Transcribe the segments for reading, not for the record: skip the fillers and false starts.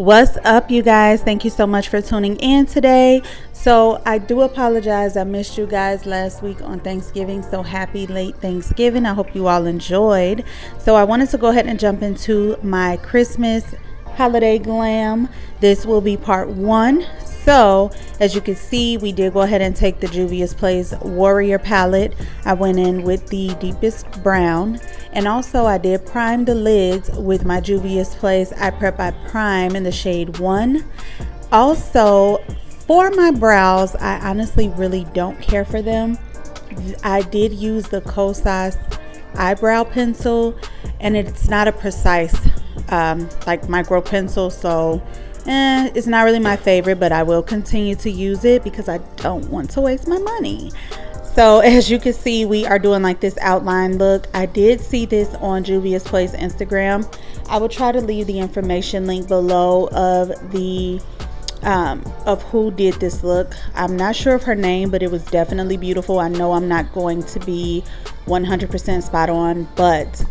What's up, you guys? Thank you so much for tuning in today. So I do apologize, I missed you guys last week on Thanksgiving, so happy late Thanksgiving. I hope you all enjoyed. So I wanted to go ahead and jump into my Christmas holiday glam. This will be part 1. So as you can see, we did go ahead and take the Juvia's Place Warrior palette. I went in with the deepest brown, and also I did prime the lids with my Juvia's Place I Prep I Prime in the shade 1. Also, for my brows, I honestly really don't care for them. I did use the Kosas eyebrow pencil, and it's not a precise like micro pencil, so it's not really my favorite, but I will continue to use it because I don't want to waste my money. So as you can see, we are doing like this outline look. I did see this on Juvia's Place Instagram. I will try to leave the information link below of the of who did this look. I'm not sure of her name, but it was definitely beautiful. I know I'm not going to be 100% spot on, but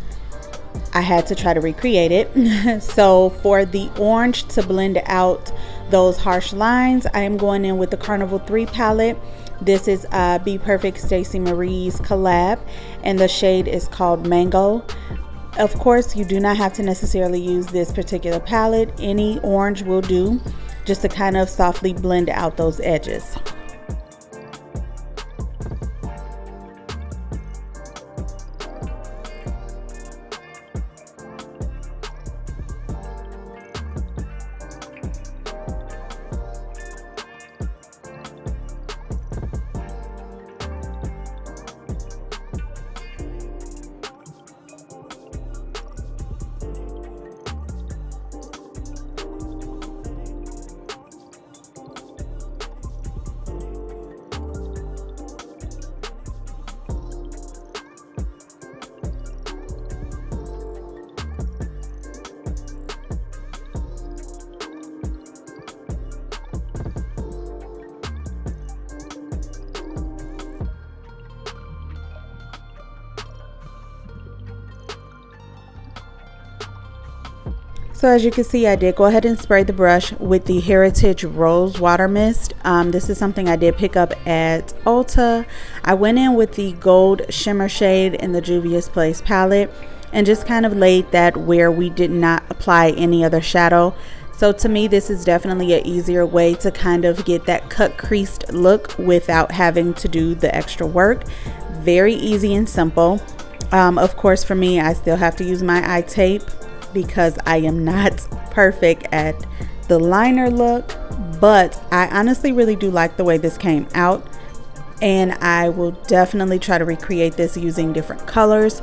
I had to try to recreate it. So for the orange to blend out those harsh lines, I am going in with the Carnival 3 palette. This is Bperfect Stacy Marie's collab, and the shade is called Mango. Of course, you do not have to necessarily use this particular palette. Any orange will do, just to kind of softly blend out those edges. So as you can see, I did go ahead and spray the brush with the Heritage Rose Water Mist. This is something I did pick up at Ulta. I went in with the Gold Shimmer shade in the Juvia's Place palette and just kind of laid that where we did not apply any other shadow. So to me, this is definitely an easier way to kind of get that cut creased look without having to do the extra work. Very easy and simple. Of course, for me, I still have to use my eye tape because I am not perfect at the liner look, but I honestly really do like the way this came out, and I will definitely try to recreate this using different colors,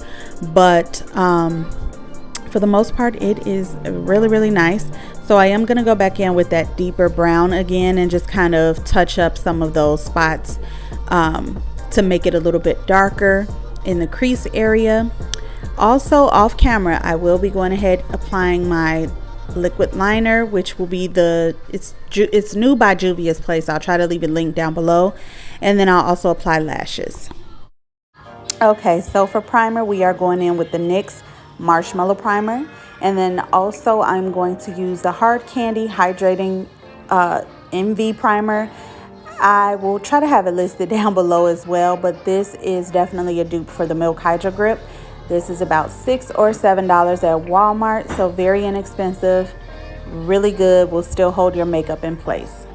but for the most part it is really nice. So I am gonna go back in with that deeper brown again and just kind of touch up some of those spots to make it a little bit darker in the crease area. Also, off camera, I will be going ahead applying my liquid liner, which will be it's Nude by Juvia's Place. I'll try to leave a link down below, and then I'll also apply lashes. Okay, so for primer, we are going in with the NYX Marshmallow Primer, and then also I'm going to use the Hard Candy Hydrating MV Primer. I will try to have it listed down below as well, but this is definitely a dupe for the Milk Hydro Grip. This is about $6 or $7 at Walmart, so very inexpensive, really good, will still hold your makeup in place.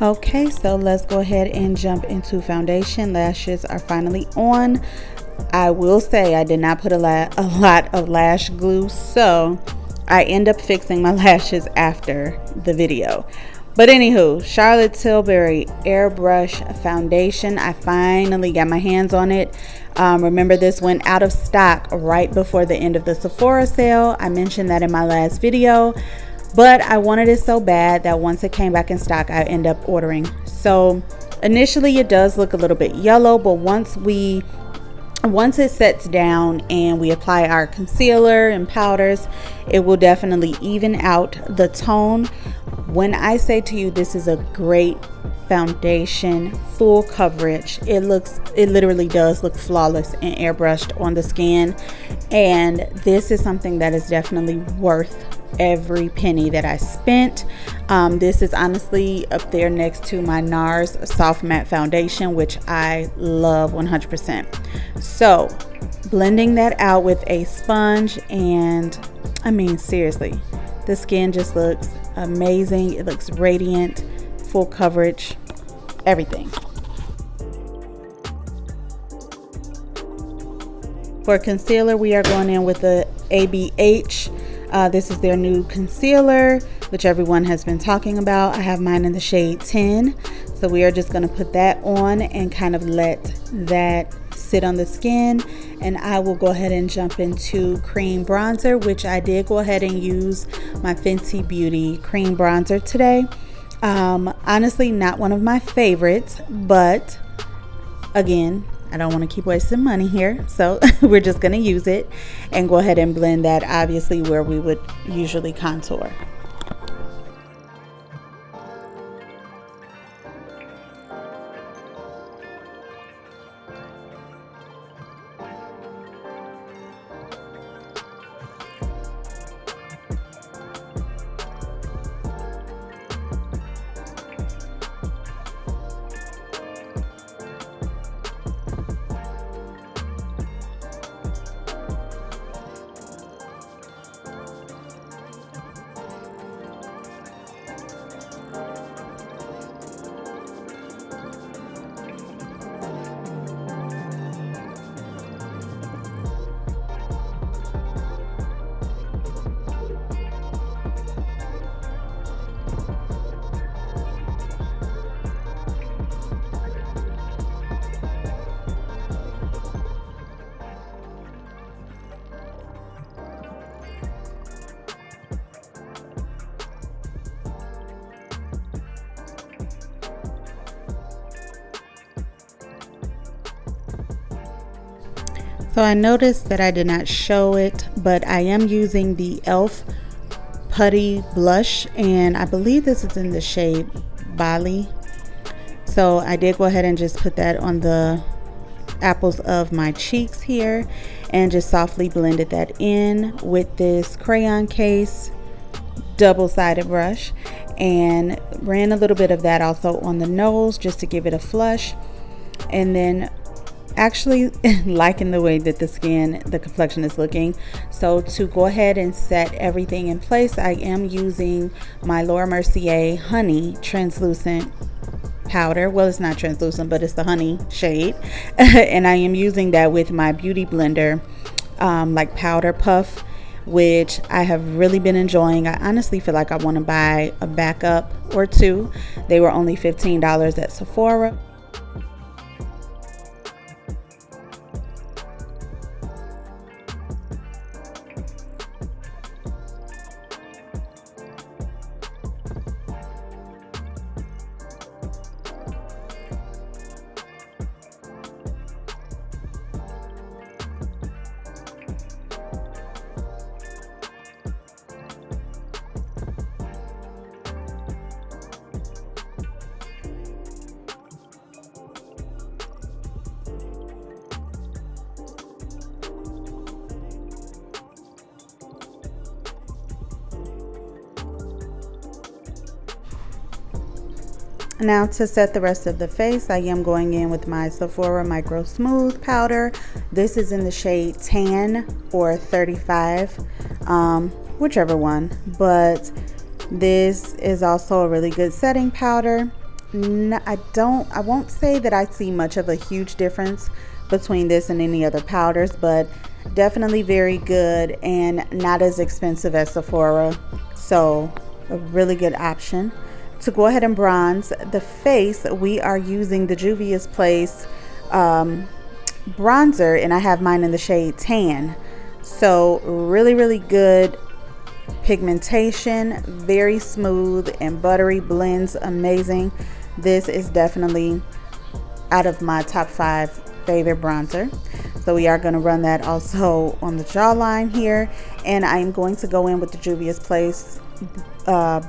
Okay, so let's go ahead and jump into foundation. Lashes are finally on. I will say I did not put a lot of lash glue, so I end up fixing my lashes after the video. But anywho, Charlotte Tilbury Airbrush Foundation. I finally got my hands on it. Remember, this went out of stock right before the end of the Sephora sale. I mentioned that in my last video. But I wanted it so bad that once it came back in stock, I ended up ordering. So Initially it does look a little bit yellow, but once it sets down and we apply our concealer and powders, it will definitely even out the tone. When I say to you, this is a great foundation, full coverage, it literally does look flawless and airbrushed on the skin. And this is something that is definitely worth every penny that I spent. This is honestly up there next to my Nars Soft Matte Foundation, which I love 100%. So blending that out with a sponge, and I mean, seriously, the skin just looks amazing. It looks radiant, full coverage, everything. For concealer, we are going in with the ABH. This is their new concealer, which everyone has been talking about. I have mine in the shade 10. So we are just going to put that on and kind of let that sit on the skin. And I will go ahead and jump into cream bronzer, which I did go ahead and use my Fenty Beauty cream bronzer today. Honestly, not one of my favorites, but again, I don't want to keep wasting money here, so we're just going to use it and go ahead and blend that obviously where we would usually contour. So I noticed that I did not show it, but I am using the e.l.f. Putty Blush, and I believe this is in the shade Bali. So I did go ahead and just put that on the apples of my cheeks here and just softly blended that in with this crayon case double-sided brush, and ran a little bit of that also on the nose just to give it a flush. And then actually liking the way that the complexion is looking. So to go ahead and set everything in place, I am using my Laura Mercier Honey translucent powder. Well, it's not translucent, but it's the honey shade. And I am using that with my beauty blender like powder puff, which I have really been enjoying. I honestly feel like I want to buy a backup or two. They were only $15 at Sephora. Now to set the rest of the face, I am going in with my Sephora Microsmooth powder. This is in the shade Tan or 35, whichever one. But this is also a really good setting powder. I won't say that I see much of a huge difference between this and any other powders, but definitely very good and not as expensive as Sephora. So a really good option. To go ahead and bronze the face, we are using the Juvia's Place bronzer, and I have mine in the shade Tan. So really good pigmentation, very smooth and buttery, blends amazing. This is definitely out of my top 5 favorite bronzer. So we are going to run that also on the jawline here, and I'm going to go in with the Juvia's Place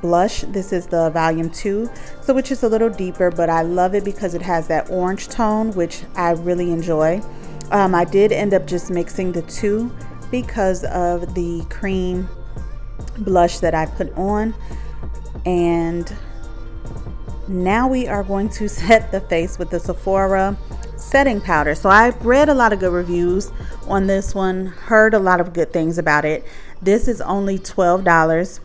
blush. This is the volume 2, so which is a little deeper, but I love it because it has that orange tone, which I really enjoy. I did end up just mixing the two because of the cream blush that I put on. And now we are going to set the face with the Sephora setting powder. So I read a lot of good reviews on this one, heard a lot of good things about it. This is only $12,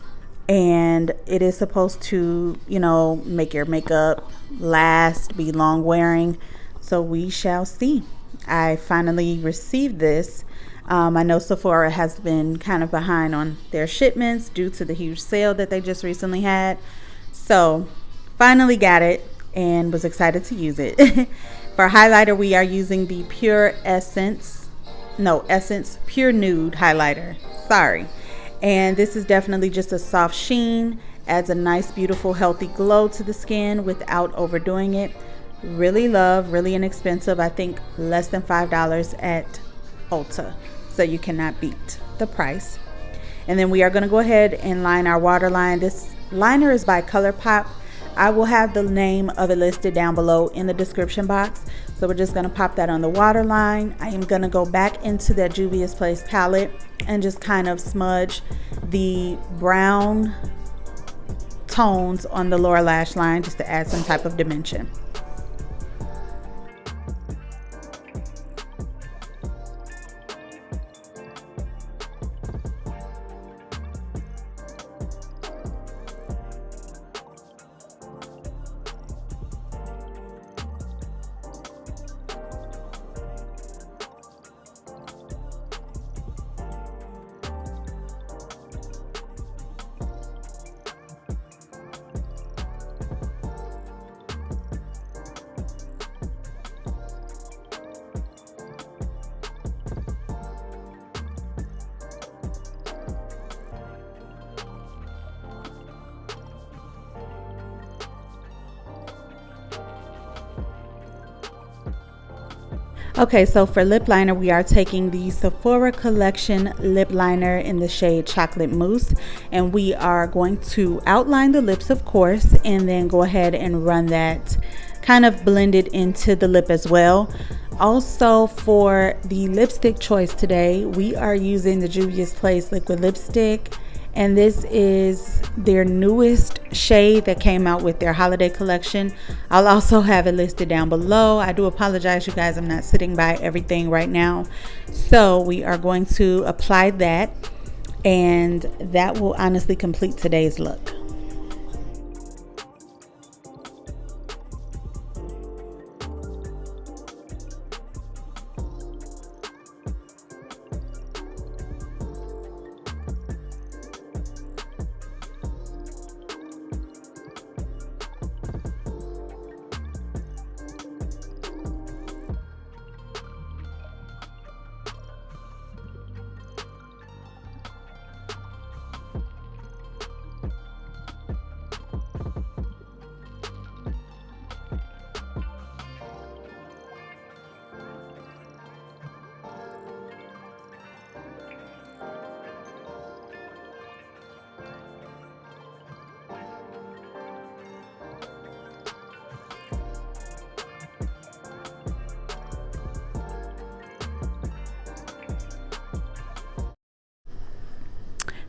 and it is supposed to, you know, make your makeup last, be long wearing. So we shall see. I finally received this. I know Sephora has been kind of behind on their shipments due to the huge sale that they just recently had. So finally got it and was excited to use it. For highlighter, we are using the Essence Pure Nude highlighter. Sorry. And this is definitely just a soft sheen, adds a nice, beautiful, healthy glow to the skin without overdoing it. Really love, really inexpensive. I think less than $5 at Ulta. So you cannot beat the price. And then we are going to go ahead and line our waterline. This liner is by ColourPop. I will have the name of it listed down below in the description box. So we're just going to pop that on the waterline. I am going to go back into that Juvia's Place palette and just kind of smudge the brown tones on the lower lash line just to add some type of dimension. Okay, so for lip liner, we are taking the Sephora Collection lip liner in the shade Chocolate Mousse, and we are going to outline the lips, of course, and then go ahead and run that kind of blended into the lip as well. Also, for the lipstick choice today, we are using the Juvia's Place liquid lipstick, and this is their newest shade that came out with their holiday collection. I'll also have it listed down below. I do apologize, you guys, I'm not sitting by everything right now. So we are going to apply that, and that will honestly complete today's look.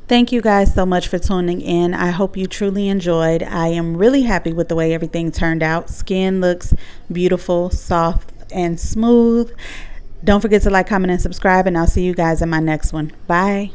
Thank you guys so much for tuning in. I hope you truly enjoyed. I am really happy with the way everything turned out. Skin looks beautiful, soft, and smooth. Don't forget to like, comment, and subscribe, and I'll see you guys in my next one. Bye.